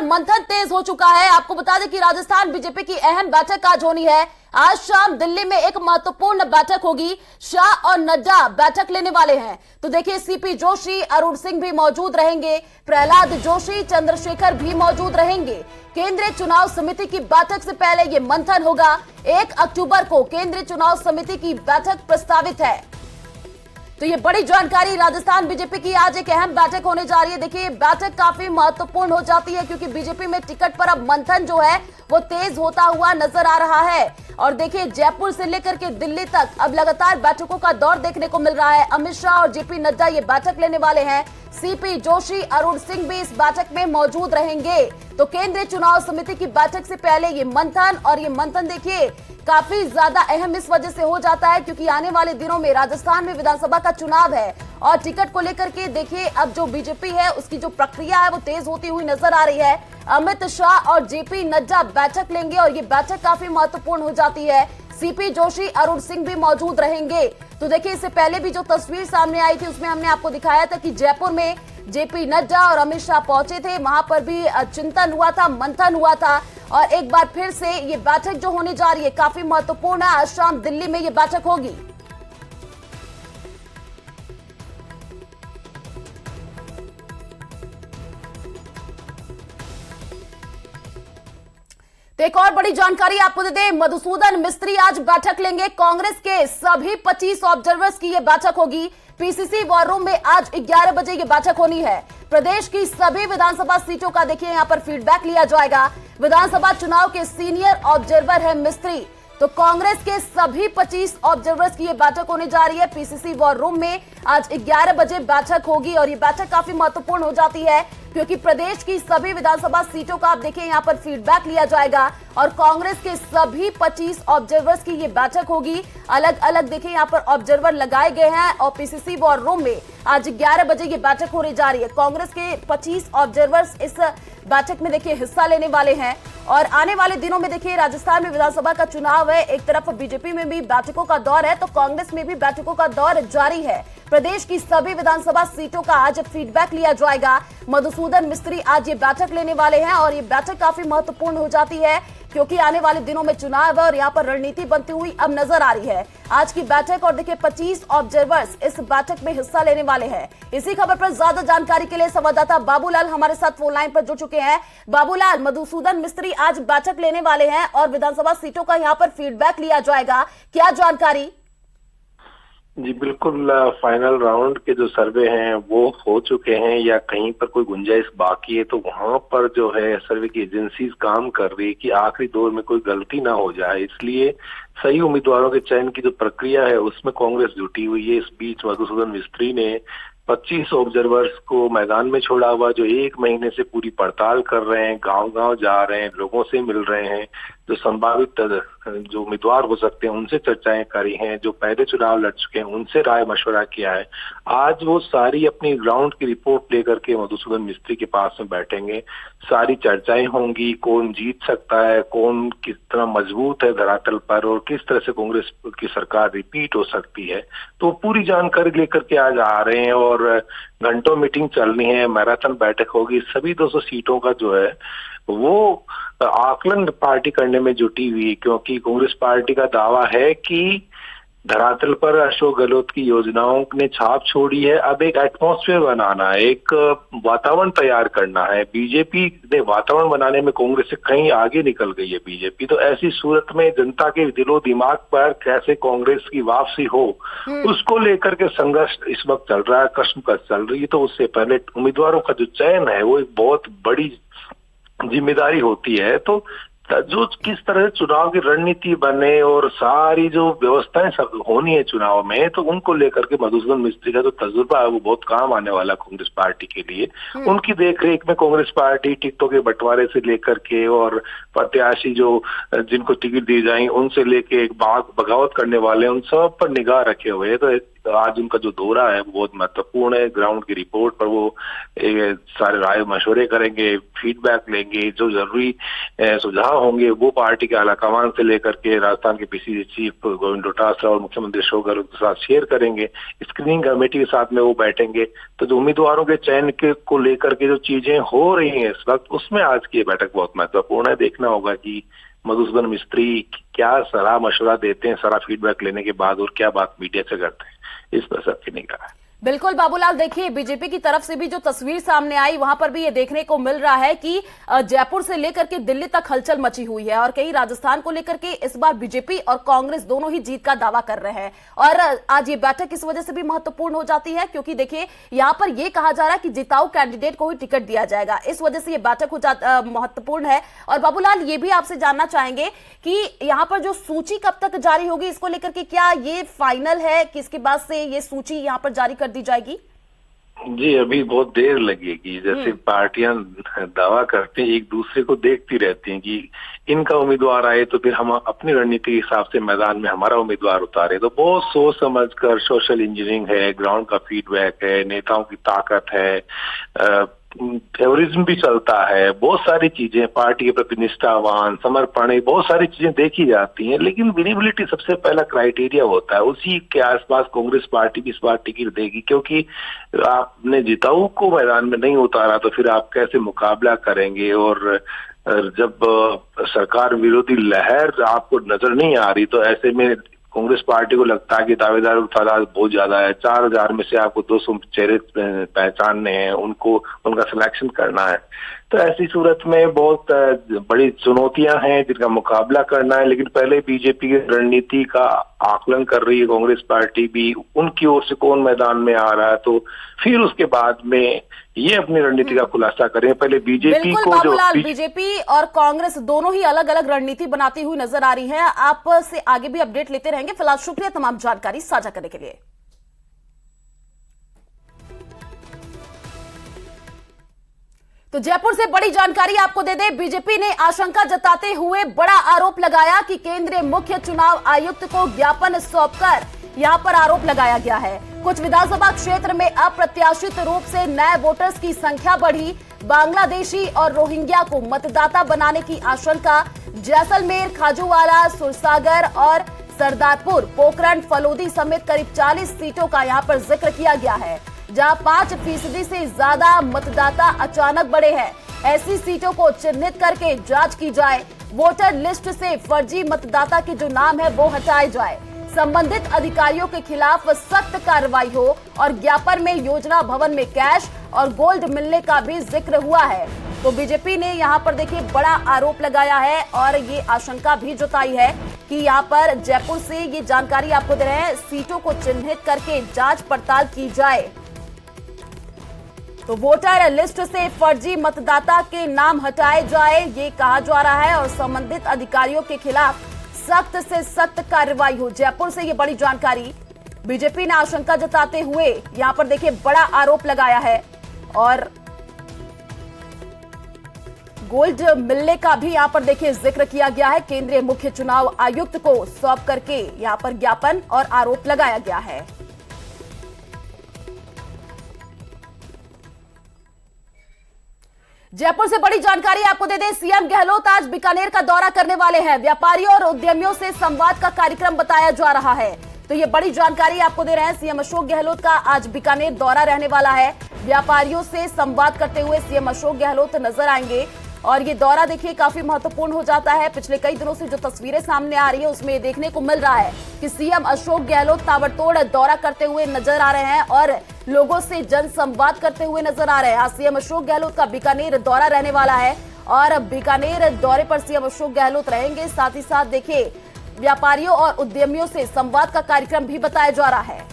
मंथन तेज हो चुका है। आपको बता दें कि राजस्थान बीजेपी की अहम बैठक आज होनी है। आज शाम दिल्ली में एक महत्वपूर्ण बैठक होगी। शाह और नड्डा बैठक लेने वाले हैं। तो देखिए, सीपी जोशी, अरुण सिंह भी मौजूद रहेंगे, प्रहलाद जोशी, चंद्रशेखर भी मौजूद रहेंगे। केंद्रीय चुनाव समिति की बैठक से पहले ये मंथन होगा। 1 अक्टूबर को केंद्रीय चुनाव समिति की बैठक प्रस्तावित है। तो ये बड़ी जानकारी, राजस्थान बीजेपी की आज एक अहम बैठक होने जा रही है। देखिए, बैठक काफी महत्वपूर्ण हो जाती है क्योंकि बीजेपी में टिकट पर अब मंथन जो है वो तेज होता हुआ नजर आ रहा है। और देखिए, जयपुर से लेकर के दिल्ली तक अब लगातार बैठकों का दौर देखने को मिल रहा है। अमित शाह और जेपी नड्डा ये बैठक लेने वाले हैं। सीपी जोशी, अरुण सिंह भी इस बैठक में मौजूद रहेंगे। तो केंद्रीय चुनाव समिति की बैठक से पहले ये मंथन, और ये मंथन देखिए काफी ज्यादा अहम इस वजह से हो जाता है क्योंकि आने वाले दिनों में राजस्थान में विधानसभा का चुनाव है और टिकट को लेकर के देखिए अब जो बीजेपी है उसकी जो प्रक्रिया है वो तेज होती हुई नजर आ रही है। अमित शाह और जेपी नड्डा बैठक लेंगे और ये बैठक काफी महत्वपूर्ण हो जाती है। सीपी जोशी, अरुण सिंह भी मौजूद रहेंगे। तो देखिए, इससे पहले भी जो तस्वीर सामने आई थी उसमें हमने आपको दिखाया था कि जयपुर में जेपी नड्डा और अमित शाह पहुंचे थे। वहां पर भी चिंतन हुआ था, मंथन हुआ था और एक बार फिर से ये बैठक जो होने जा रही है काफी महत्वपूर्ण है। आज शाम दिल्ली में ये बैठक होगी। तो एक और बड़ी जानकारी आपको दे दें, मधुसूदन मिस्त्री आज बैठक लेंगे। कांग्रेस के सभी 25 ऑब्जर्वर्स की ये बैठक होगी। पीसीसी वॉर रूम में आज 11 बजे ये बैठक होनी है। प्रदेश की सभी विधानसभा सीटों का देखिए यहां पर फीडबैक लिया जाएगा। विधानसभा चुनाव के सीनियर ऑब्जर्वर है मिस्त्री। तो कांग्रेस के सभी 25 ऑब्जर्वर्स की ये बैठक होने जा रही है। पीसीसी वॉर रूम में आज 11 बजे बैठक होगी और ये बैठक काफी महत्वपूर्ण हो जाती है क्योंकि प्रदेश की सभी विधानसभा सीटों का आप देखिए यहां पर फीडबैक लिया जाएगा और कांग्रेस के सभी 25 ऑब्जर्वर्स की ये बैठक होगी। अलग अलग देखिए यहां पर ऑब्जर्वर लगाए गए हैं और पीसीसी वॉर रूम में आज 11 बजे ये बैठक होने जा रही है। कांग्रेस के 25 ऑब्जर्वर्स इस बैठक में देखिए हिस्सा लेने वाले हैं और आने वाले दिनों में देखिए राजस्थान में विधानसभा का चुनाव है। एक तरफ बीजेपी में भी बैठकों का दौर है तो कांग्रेस में भी बैठकों का दौर जारी है। प्रदेश की सभी विधानसभा सीटों का आज फीडबैक लिया जाएगा। मधुसूदन मिस्त्री आज ये बैठक लेने वाले हैं और ये बैठक काफी महत्वपूर्ण हो जाती है क्योंकि आने वाले दिनों में चुनाव है और यहाँ पर रणनीति बनती हुई अब नजर आ रही है। आज की बैठक और देखिए 25 ऑब्जर्वर्स इस बैठक में हिस्सा लेने वाले हैं। इसी खबर पर ज्यादा जानकारी के लिए संवाददाता बाबूलाल हमारे साथ फोन लाइन पर जुड़ चुके हैं। बाबूलाल, मधुसूदन मिस्त्री आज बैठक लेने वाले हैं और विधानसभा सीटों का यहाँ पर फीडबैक लिया जाएगा, क्या जानकारी? जी बिल्कुल, फाइनल राउंड के जो सर्वे हैं वो हो चुके हैं या कहीं पर कोई गुंजाइश बाकी है तो वहां पर जो है सर्वे की एजेंसीज काम कर रही है कि आखिरी दौर में कोई गलती ना हो जाए, इसलिए सही उम्मीदवारों के चयन की जो प्रक्रिया है उसमें कांग्रेस जुटी हुई है। इस बीच मधुसूदन मिस्त्री ने 25 ऑब्जर्वर्स को मैदान में छोड़ा हुआ जो 1 महीने से पूरी पड़ताल कर रहे हैं, गांव-गांव जा रहे हैं, लोगों से मिल रहे हैं, जो संभावित जो उम्मीदवार हो सकते हैं उनसे चर्चाएं करी हैं, जो पहले चुनाव लड़ चुके हैं उनसे राय मशवरा किया है। आज वो सारी अपनी ग्राउंड की रिपोर्ट लेकर के मधुसूदन मिस्त्री के पास में बैठेंगे। सारी चर्चाएं होंगी, कौन जीत सकता है, कौन किस तरह मजबूत है धरातल पर और किस तरह से कांग्रेस की सरकार रिपीट हो सकती है, तो पूरी जानकारी लेकर के आज आ रहे हैं और घंटों मीटिंग चलनी है, मैराथन बैठक होगी। सभी 200 सीटों का जो है वो आकलन पार्टी करने में जुटी हुई क्योंकि कांग्रेस पार्टी का दावा है कि धरातल पर अशोक गहलोत की योजनाओं ने छाप छोड़ी है। अब एक एटमॉस्फेयर बनाना है, एक वातावरण तैयार करना है। बीजेपी ने वातावरण बनाने में कांग्रेस से कहीं आगे निकल गई है बीजेपी, तो ऐसी सूरत में जनता के दिलो दिमाग पर कैसे कांग्रेस की वापसी हो उसको लेकर के संघर्ष इस वक्त चल रहा है, कश्मकश चल रही है। तो उससे पहले उम्मीदवारों का जो चयन है वो एक बहुत बड़ी जिम्मेदारी होती है। तो जो किस तरह से चुनाव की रणनीति बने और सारी जो व्यवस्थाएं सब होनी है चुनाव में, तो उनको लेकर के मधुसूदन मिस्त्री का जो तजुर्बा है वो बहुत काम आने वाला कांग्रेस पार्टी के लिए। उनकी देखरेख में कांग्रेस पार्टी टिकटों के बंटवारे से लेकर के और प्रत्याशी जो जिनको टिकट दी जाए उनसे लेके एक बगावत करने वाले उन सब पर निगाह रखे हुए है। तो आज उनका जो दौरा है वो बहुत महत्वपूर्ण है। ग्राउंड की रिपोर्ट पर वो सारे राय मशवरे करेंगे, फीडबैक लेंगे, जो जरूरी सुझाव होंगे वो पार्टी के आलाकमान से लेकर के राजस्थान के पीसीसी चीफ गोविंद डोटासरा और मुख्यमंत्री अशोक गहलोत के साथ शेयर करेंगे। स्क्रीनिंग कमेटी के साथ में वो बैठेंगे। तो जो उम्मीदवारों के चयन को लेकर के जो चीजें हो रही हैं इस वक्त, उसमें आज की बैठक बहुत महत्वपूर्ण है। देखना होगा कि मधुसूदन मिस्त्री क्या सलाह मशवरा देते हैं सारा फीडबैक लेने के बाद, और क्या बात मीडिया से करते हैं, इस पर सबकी निगाह है। बिल्कुल बाबूलाल, देखिए बीजेपी की तरफ से भी जो तस्वीर सामने आई वहां पर भी ये देखने को मिल रहा है कि जयपुर से लेकर के दिल्ली तक हलचल मची हुई है और कहीं राजस्थान को लेकर के इस बार बीजेपी और कांग्रेस दोनों ही जीत का दावा कर रहे हैं। और आज ये बैठक इस वजह से भी महत्वपूर्ण हो जाती है क्योंकि देखिए यहां पर यह कहा जा रहा है कि जिताऊ कैंडिडेट को ही टिकट दिया जाएगा, इस वजह से ये बैठक महत्वपूर्ण है। और बाबूलाल, ये भी आपसे जानना चाहेंगे कि यहाँ पर जो सूची कब तक जारी होगी, इसको लेकर के क्या ये फाइनल है कि इसके बाद से ये सूची यहाँ पर जारी दी जाएगी? जी, अभी बहुत देर लगेगी। जैसे पार्टियां दावा करते हैं, एक दूसरे को देखती रहती हैं कि इनका उम्मीदवार आए तो फिर हम अपनी रणनीति के हिसाब से मैदान में हमारा उम्मीदवार उतारे। तो बहुत सोच समझकर, सोशल इंजीनियरिंग है, ग्राउंड का फीडबैक है, नेताओं की ताकत है, फेवरिज्म भी चलता है, बहुत सारी चीजें, पार्टी के प्रति निष्ठावान, समर्पण, बहुत सारी चीजें देखी जाती हैं। लेकिन विजिबिलिटी सबसे पहला क्राइटेरिया होता है, उसी के आसपास कांग्रेस पार्टी भी इस बार टिकट देगी, क्योंकि आपने जिताऊ को मैदान में नहीं उतारा तो फिर आप कैसे मुकाबला करेंगे। और जब सरकार विरोधी लहर आपको नजर नहीं आ रही तो ऐसे में कांग्रेस पार्टी को लगता है कि दावेदारों की तादाद बहुत ज्यादा है, 4000 में से आपको 200 चेहरे पहचानने हैं, उनका सिलेक्शन करना है। तो ऐसी सूरत में बहुत बड़ी चुनौतियां हैं जिनका मुकाबला करना है। लेकिन पहले बीजेपी की रणनीति का आकलन कर रही है कांग्रेस पार्टी भी, उनकी ओर से कौन मैदान में आ रहा है, तो फिर उसके बाद में ये अपनी रणनीति का खुलासा करें। पहले बीजेपी को जो बीजेपी और कांग्रेस दोनों ही अलग अलग रणनीति बनाती हुई नजर आ रही है। आपसे आगे भी अपडेट लेते रहेंगे। फिलहाल शुक्रिया तमाम जानकारी साझा करने के लिए। तो जयपुर से बड़ी जानकारी आपको दे दें, बीजेपी ने आशंका जताते हुए बड़ा आरोप लगाया कि केंद्रीय मुख्य चुनाव आयुक्त को ज्ञापन सौंपकर यहां पर आरोप लगाया गया है। कुछ विधानसभा क्षेत्र में अप्रत्याशित रूप से नए वोटर्स की संख्या बढ़ी, बांग्लादेशी और रोहिंग्या को मतदाता बनाने की आशंका। जैसलमेर, खाजूवाला, सुरसागर और सरदारपुर, पोखरण, फलोदी समेत करीब 40 सीटों का यहां पर जिक्र किया गया है, जहां 5% से ज्यादा मतदाता अचानक बढ़े हैं। ऐसी सीटों को चिन्हित करके जांच की जाए, वोटर लिस्ट से फर्जी मतदाता के जो नाम है वो हटाए जाए, संबंधित अधिकारियों के खिलाफ सख्त कार्रवाई हो और ज्ञापन में योजना भवन में कैश और गोल्ड मिलने का भी जिक्र हुआ है। तो बीजेपी ने यहां पर देखिए बड़ा आरोप लगाया है और ये आशंका भी जताई है कि यहां पर जयपुर से ये जानकारी आपको दे रहे हैं, सीटों को चिन्हित करके जांच पड़ताल की जाए। तो वोटर लिस्ट से फर्जी मतदाता के नाम हटाए जाए, ये कहा जा रहा है, और संबंधित अधिकारियों के खिलाफ सख्त से सख्त कार्रवाई हो। जयपुर से ये बड़ी जानकारी। बीजेपी ने आशंका जताते हुए यहां पर देखिए बड़ा आरोप लगाया है और गोल्ड मिलने का भी यहां पर देखिए जिक्र किया गया है। केंद्रीय मुख्य चुनाव आयुक्त को सौंप करके यहां पर ज्ञापन और आरोप लगाया गया है। जयपुर से बड़ी जानकारी आपको दे दें, सीएम गहलोत आज बीकानेर का दौरा करने वाले हैं। व्यापारियों और उद्यमियों से संवाद का कार्यक्रम बताया जा रहा है। तो ये बड़ी जानकारी आपको दे रहे हैं, सीएम अशोक गहलोत का आज बीकानेर दौरा रहने वाला है। व्यापारियों से संवाद करते हुए सीएम अशोक गहलोत नजर आएंगे और ये दौरा देखिए काफी महत्वपूर्ण हो जाता है। पिछले कई दिनों से जो तस्वीरें सामने आ रही है उसमें ये देखने को मिल रहा है कि सीएम अशोक गहलोत ताबड़तोड़ दौरा करते हुए नजर आ रहे हैं और लोगों से जनसंवाद करते हुए नजर आ रहे हैं। आज सीएम अशोक गहलोत का बीकानेर दौरा रहने वाला है और बीकानेर दौरे पर सीएम अशोक गहलोत रहेंगे। साथ ही साथ देखिए व्यापारियों और उद्यमियों से संवाद का कार्यक्रम भी बताया जा रहा है।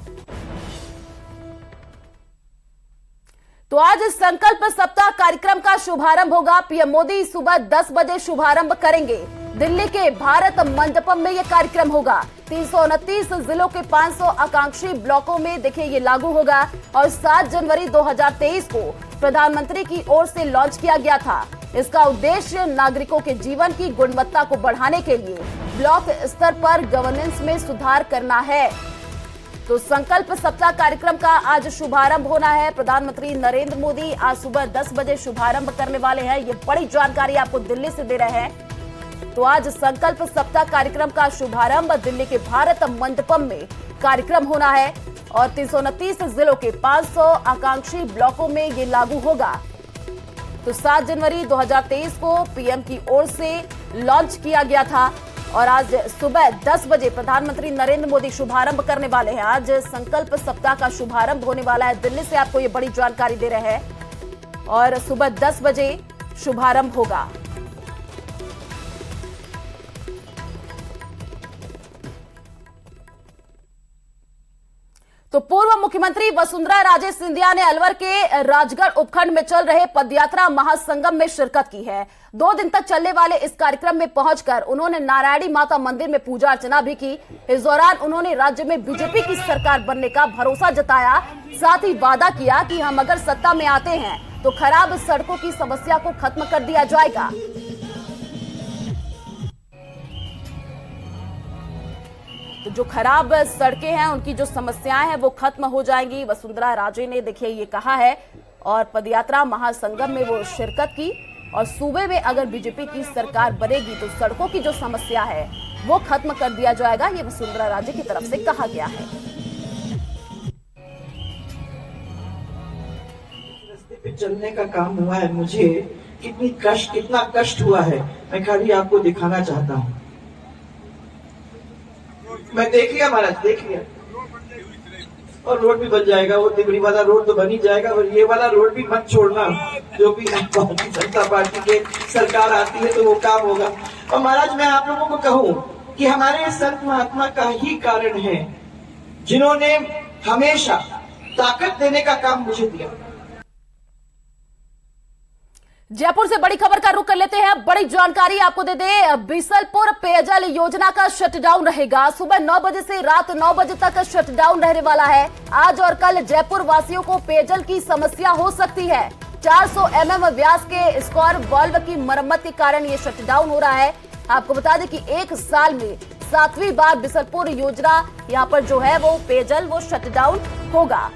तो आज संकल्प सप्ताह कार्यक्रम का शुभारंभ होगा। पीएम मोदी सुबह 10 बजे शुभारंभ करेंगे। दिल्ली के भारत मंडपम में यह कार्यक्रम होगा। 329 जिलों के 500 आकांक्षी ब्लॉकों में देखिए ये लागू होगा और 7 जनवरी 2023 को प्रधानमंत्री की ओर से लॉन्च किया गया था। इसका उद्देश्य नागरिकों के जीवन की गुणवत्ता को बढ़ाने के लिए ब्लॉक स्तर पर गवर्नेंस में सुधार करना है। तो संकल्प सप्ताह कार्यक्रम का आज शुभारंभ होना है। प्रधानमंत्री नरेंद्र मोदी आज सुबह 10 बजे शुभारंभ करने वाले हैं। ये बड़ी जानकारी आपको दिल्ली से दे रहे हैं। तो आज संकल्प सप्ताह कार्यक्रम का शुभारंभ दिल्ली के भारत मंडपम में कार्यक्रम होना है और 329 जिलों के 500 आकांक्षी ब्लॉकों में ये लागू होगा। तो 7 जनवरी 2023 को पीएम की ओर से लॉन्च किया गया था और आज सुबह 10 बजे प्रधानमंत्री नरेंद्र मोदी शुभारंभ करने वाले हैं। आज संकल्प सप्ताह का शुभारंभ होने वाला है। दिल्ली से आपको ये बड़ी जानकारी दे रहे हैं और सुबह 10 बजे शुभारंभ होगा। तो पूर्व मुख्यमंत्री वसुंधरा राजे सिंधिया ने अलवर के राजगढ़ उपखंड में चल रहे पदयात्रा महासंगम में शिरकत की है। 2 दिन तक चलने वाले इस कार्यक्रम में पहुंचकर उन्होंने नारायणी माता मंदिर में पूजा अर्चना भी की। इस दौरान उन्होंने राज्य में बीजेपी की सरकार बनने का भरोसा जताया। साथ ही वादा किया कि हम अगर सत्ता में आते हैं तो खराब सड़कों की समस्या को खत्म कर दिया जाएगा। तो जो खराब सड़कें हैं उनकी जो समस्याएं हैं वो खत्म हो जाएंगी। वसुंधरा राजे ने देखिए ये कहा है और पदयात्रा महासंगम में वो शिरकत की और सूबे में अगर बीजेपी की सरकार बनेगी तो सड़कों की जो समस्या है वो खत्म कर दिया जाएगा। ये वसुंधरा राजे की तरफ से कहा गया है। रास्ते पे चलने का काम हुआ है, मुझे कितना कष्ट हुआ है, मैं खाली आपको दिखाना चाहता हूँ। मैं देख लिया महाराज, देख लिया, और रोड भी बन जाएगा। वो तिगड़ी वाला रोड तो बन ही जाएगा और ये वाला रोड भी मत छोड़ना। जो भी भारतीय जनता पार्टी के सरकार आती है तो वो काम होगा। और महाराज मैं आप लोगों को कहूँ कि हमारे संत महात्मा का ही कारण है जिन्होंने हमेशा ताकत देने का काम मुझे दिया। जयपुर से बड़ी खबर का रुख कर लेते हैं। बड़ी जानकारी आपको दे दे, बीसलपुर पेयजल योजना का शटडाउन रहेगा। सुबह 9 बजे से रात 9 बजे तक शटडाउन रहने वाला है। आज और कल जयपुर वासियों को पेयजल की समस्या हो सकती है। 400 mm व्यास के स्क्वायर वाल्व की मरम्मत के कारण ये शटडाउन हो रहा है। आपको बता दें कि 1 साल में 7वीं बार बीसलपुर योजना यहाँ पर जो है वो पेयजल वो शटडाउन होगा।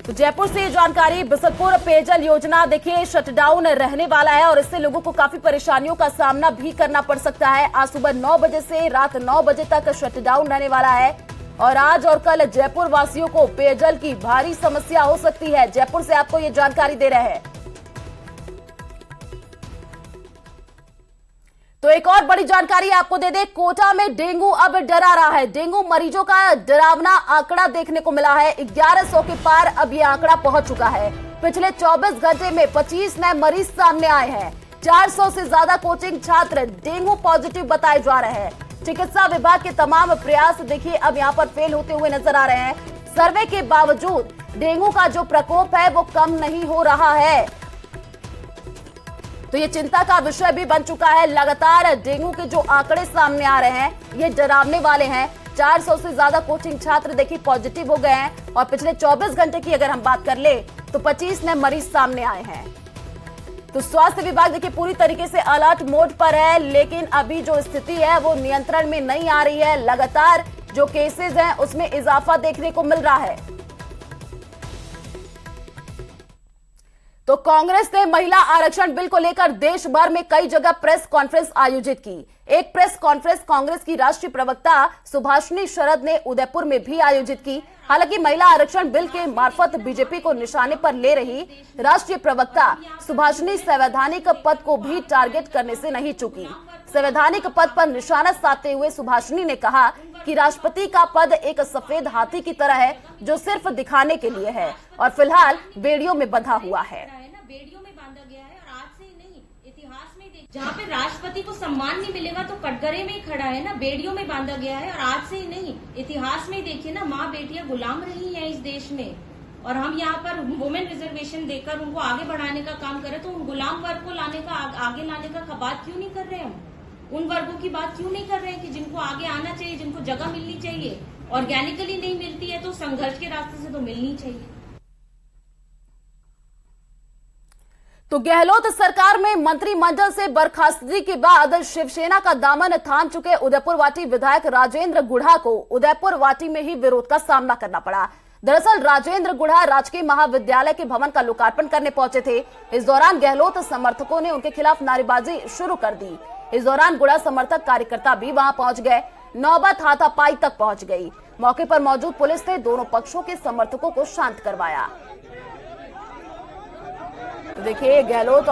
तो जयपुर से जानकारी, बीसलपुर पेयजल योजना देखिए शटडाउन रहने वाला है और इससे लोगों को काफी परेशानियों का सामना भी करना पड़ सकता है। आज सुबह 9 बजे से रात 9 बजे तक शटडाउन रहने वाला है और आज और कल जयपुर वासियों को पेयजल की भारी समस्या हो सकती है। जयपुर से आपको ये जानकारी दे रहे हैं। तो एक और बड़ी जानकारी आपको दे दे, कोटा में डेंगू अब डरा रहा है। डेंगू मरीजों का डरावना आंकड़ा देखने को मिला है। 1100 के पार अब ये आंकड़ा पहुंच चुका है। पिछले 24 घंटे में 25 नए मरीज सामने आए हैं। 400 से ज्यादा कोचिंग छात्र डेंगू पॉजिटिव बताए जा रहे हैं। चिकित्सा विभाग के तमाम प्रयास देखिए अब यहाँ पर फेल होते हुए नजर आ रहे हैं। सर्वे के बावजूद डेंगू का जो प्रकोप है वो कम नहीं हो रहा है। तो ये चिंता का विषय भी बन चुका है। लगातार डेंगू के जो आंकड़े सामने आ रहे हैं ये डरावने वाले हैं। 400 से ज्यादा कोचिंग छात्र देखिए पॉजिटिव हो गए हैं और पिछले 24 घंटे की अगर हम बात कर ले तो 25 नए मरीज सामने आए हैं। तो स्वास्थ्य विभाग देखिए पूरी तरीके से अलर्ट मोड पर है, लेकिन अभी जो स्थिति है वो नियंत्रण में नहीं आ रही है। लगातार जो केसेस हैं उसमें इजाफा देखने को मिल रहा है। तो कांग्रेस ने महिला आरक्षण बिल को लेकर देश भर में कई जगह प्रेस कॉन्फ्रेंस आयोजित की। एक प्रेस कॉन्फ्रेंस कांग्रेस की राष्ट्रीय प्रवक्ता सुभाषिनी शरद ने उदयपुर में भी आयोजित की। हालांकि महिला आरक्षण बिल के मार्फत बीजेपी को निशाने पर ले रही राष्ट्रीय प्रवक्ता सुभाषिनी संवैधानिक पद को भी टारगेट करने से नहीं चूकी। संवैधानिक पद पर निशाना साधते हुए सुभाषिनी ने कहा कि राष्ट्रपति का पद एक सफेद हाथी की तरह है जो सिर्फ दिखाने के लिए है और फिलहाल बेड़ियों में बंधा हुआ है। बेड़ियों में बांधा गया है और आज से ही नहीं, इतिहास में जहाँ पे राष्ट्रपति को सम्मान नहीं मिलेगा तो कटघरे में ही खड़ा है ना। बेड़ियों में बांधा गया है और आज से ही नहीं, इतिहास में देखिए ना, माँ बेटियां गुलाम रही हैं इस देश में और हम यहाँ पर वुमेन रिजर्वेशन देकर उनको आगे बढ़ाने का काम करें तो उन गुलाम वर्ग को लाने का आगे लाने का बात क्यों नहीं कर रहे हम? उन वर्गों की बात क्यों नहीं कर रहे हैं कि जिनको आगे आना चाहिए, जिनको जगह मिलनी चाहिए। ऑर्गेनिकली नहीं मिलती है तो संघर्ष के रास्ते से तो मिलनी चाहिए। तो गहलोत सरकार में मंत्रिमंडल से बर्खास्तगी के बाद शिवसेना का दामन थाम चुके उदयपुर वाटी विधायक राजेंद्र गुढ़ा को उदयपुर वाटी में ही विरोध का सामना करना पड़ा। दरअसल राजेंद्र गुढ़ा राजकीय महाविद्यालय के भवन का लोकार्पण करने पहुंचे थे। इस दौरान गहलोत समर्थकों ने उनके खिलाफ नारेबाजी शुरू कर दी। इस दौरान गुढ़ा समर्थक कार्यकर्ता भी वहां पहुंच गए। नौबत हाथापाई तक पहुंच गई। मौके पर मौजूद पुलिस ने दोनों पक्षों के समर्थकों को शांत करवाया। तो देखिए गहलोत